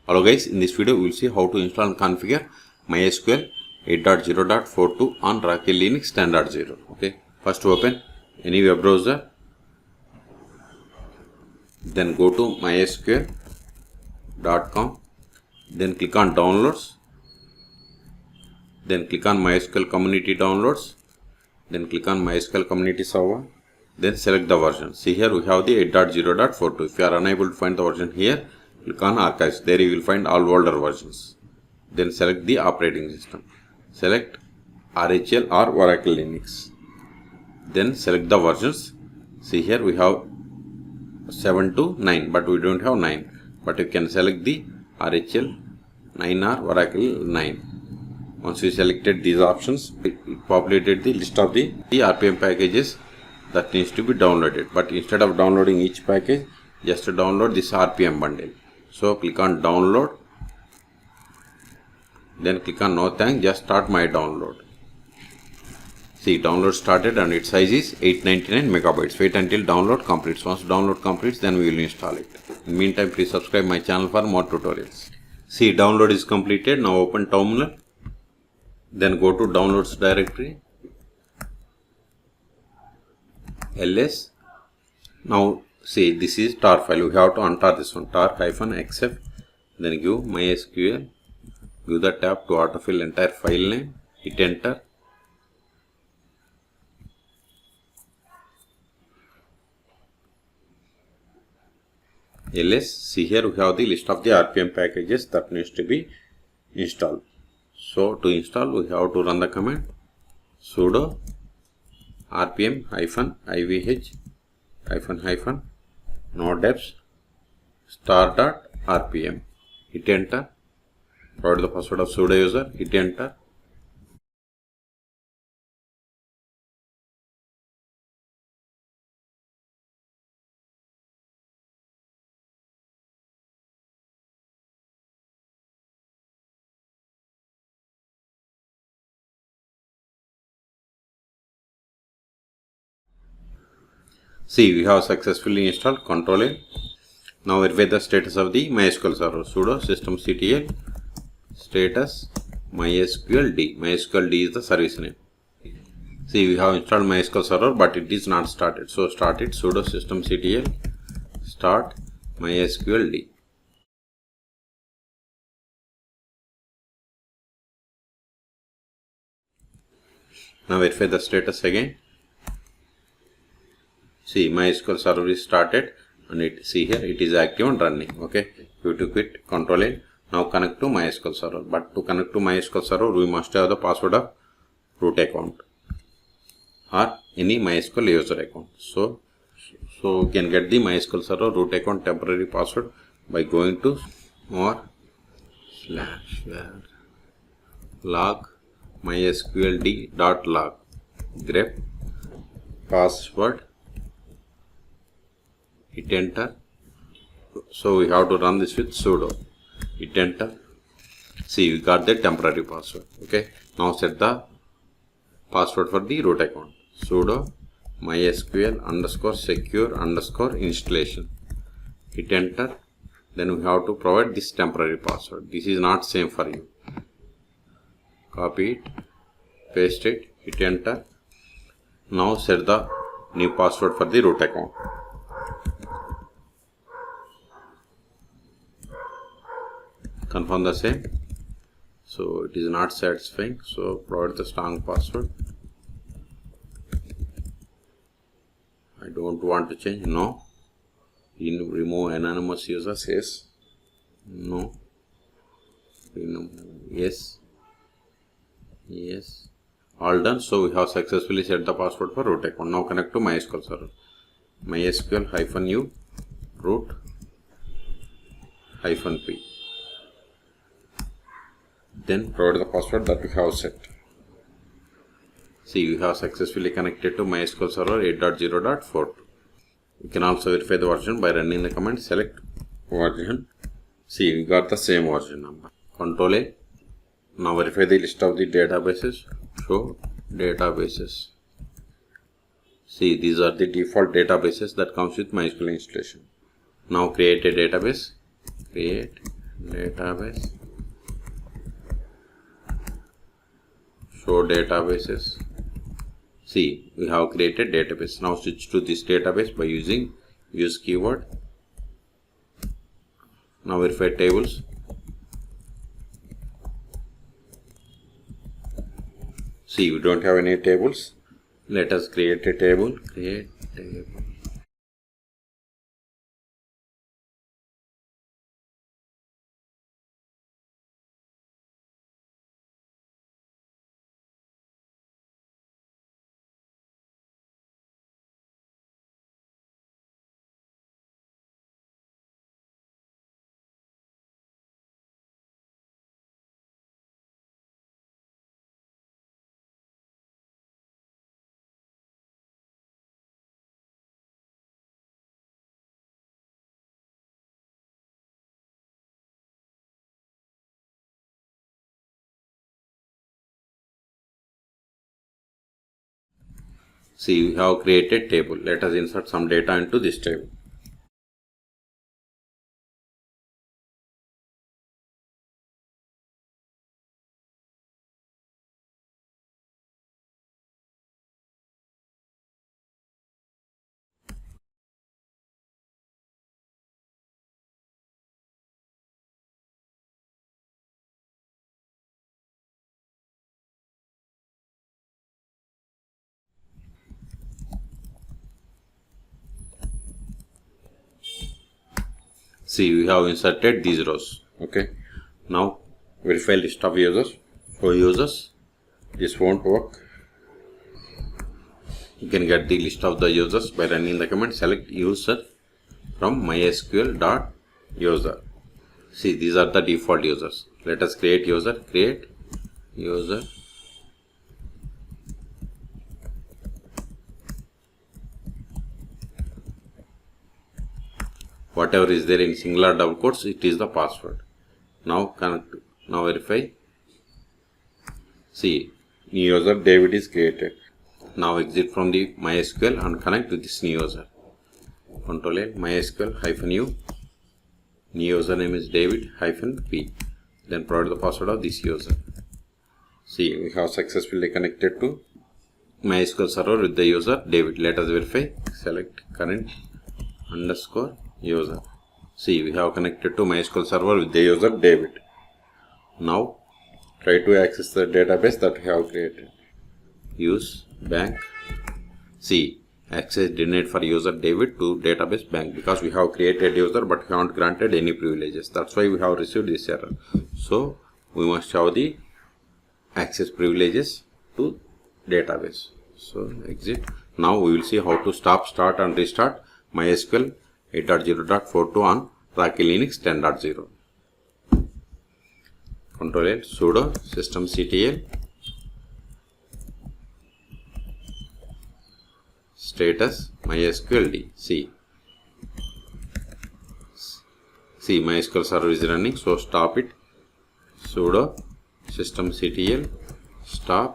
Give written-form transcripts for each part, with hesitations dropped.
Hello guys, in this video we will see how to install and configure MySQL 8.0.42 on Rocky Linux 10.0. Okay, first open any web browser, then go to mysql.com, then click on downloads, then click on MySQL community downloads, then click on MySQL community server, then select the version. See here we have the 8.0.42. If you are unable to find the version here, click on archives. There you will find all older versions. Then select the operating system. Select RHL or Oracle Linux. Then select the versions. See here we have 7 to 9, but we don't have 9. But you can select the RHL 9 or Oracle 9. Once you selected these options, it populated the list of the RPM packages that needs to be downloaded. But instead of downloading each package, just download this RPM bundle. So click on download, then click on no thanks, just start my download. See, download started and its size is 899 megabytes. Wait until download completes. Once download completes, then we will install it. In the meantime, please subscribe my channel for more tutorials. See, download is completed. Now open terminal, then go to downloads directory, ls. Now see, this is tar file. We have to untar this one, tar-xf, then give MySQL, give the tab to autofill entire file name, hit enter. ls. See here we have the list of the RPM packages that needs to be installed. So to install, we have to run the command sudo rpm-ivh nodeps star.rpm. Hit enter. Provide the password of sudo user. Hit enter. See, we have successfully installed Control-A. Now verify the status of the MySQL server. Sudo systemctl status MySQL D. MySQL D is the service name. See, we have installed MySQL server, but it is not started. So start it. Sudo systemctl start MySQL D. Now verify the status again. See, MySQL server is started and see here it is active and running. Okay, you have to quit Control-A. Now connect to MySQL server. But to connect to MySQL server, we must have the password of root account or any MySQL user account. So you can get the MySQL server root account temporary password by going to /log mysqld.log grep password. Hit enter. So we have to run this with sudo. Hit enter. See, we got the temporary password. Okay. Now set the password for the root account. Sudo mysql_secure_installation. Hit enter. Then we have to provide this temporary password. This is not same for you. Copy it, paste it, hit enter. Now set the new password for the root account. Confirm the same. So it is not satisfying, so provide the strong password. I don't want to change. No. Remove anonymous users. Yes. No. Yes. Yes. All done. So we have successfully set the password for root account. Now connect to MySQL server. MySQL-u root-p. Then provide the password that we have set. See, we have successfully connected to MySQL server 8.0.42. You can also verify the version by running the command select version. See, we got the same version number. Control-A. Now verify the list of the databases. Show databases. See, these are the default databases that comes with MySQL installation. Now create a database. Create database, show databases. See, we have created database. Now switch to this database by using use keyword. Now verify tables. See, we don't have any tables. Let us create a table. Create table. See, we have created table. Let us insert some data into this table. See, we have inserted these rows. Okay. Now verify list of users. For users, this won't work. You can get the list of the users by running the command select user from mysql.user. See, these are the default users. Let us create user. Create user. Whatever is there in singular double quotes, it is the password. Now connect. Now verify. See, new user David is created. Now exit from the MySQL and connect to this new user. Control L, MySQL -u. New username is David -p. Then provide the password of this user. See, we have successfully connected to MySQL server with the user David. Let us verify. Select current _ user. See, we have connected to MySQL server with the user David. Now try to access the database that we have created. Use bank. See, access denied for user David to database bank because we have created user but we haven't granted any privileges. That's why we have received this error. So we must have the access privileges to database. So exit. Now we will see how to stop, start and restart MySQL 8.0.42 on Rocky Linux 10.0. Control L, sudo systemctl status mysqld. See, MySQL server is running, so stop it. Sudo systemctl stop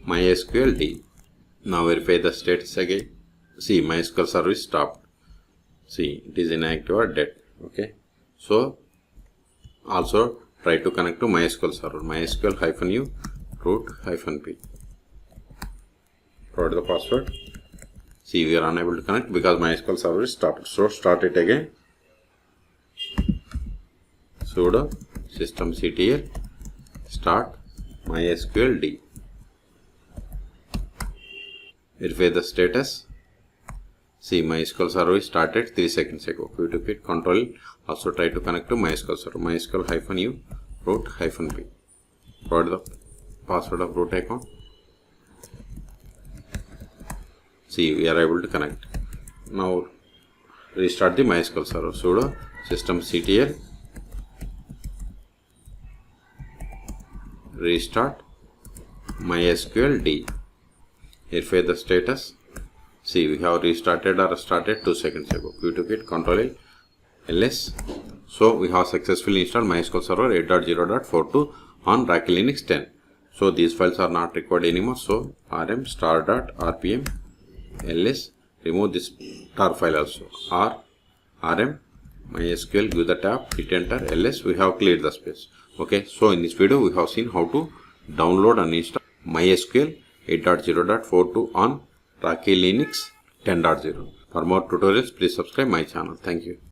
mysqld. Now verify the status again. See, MySQL server is stopped. See, it is inactive or dead. Okay, so also try to connect to MySQL server. MySQL -u root -p. Provide the password. See, we are unable to connect because MySQL server is stopped. So start it again. Sudo systemctl start mysqld. Verify the status. See, MySQL server is started 3 seconds ago. We took it. Control. Also try to connect to MySQL server. MySQL -u root -p. Provide the password of root account. See, we are able to connect. Now restart the MySQL server. Sudo systemctl restart mysqld. Verify the status. See, we have restarted or started 2 seconds ago. We took it. Control ls. So we have successfully installed MySQL server 8.0.42 on Rocky Linux 10. So these files are not required anymore. So rm star.rpm ls, remove this tar file also. rm MySQL, give the tab, hit enter, ls, we have cleared the space. Okay, so in this video we have seen how to download and install MySQL 8.0.42 on Rocky Linux 10.0. For more tutorials, please subscribe my channel. Thank you.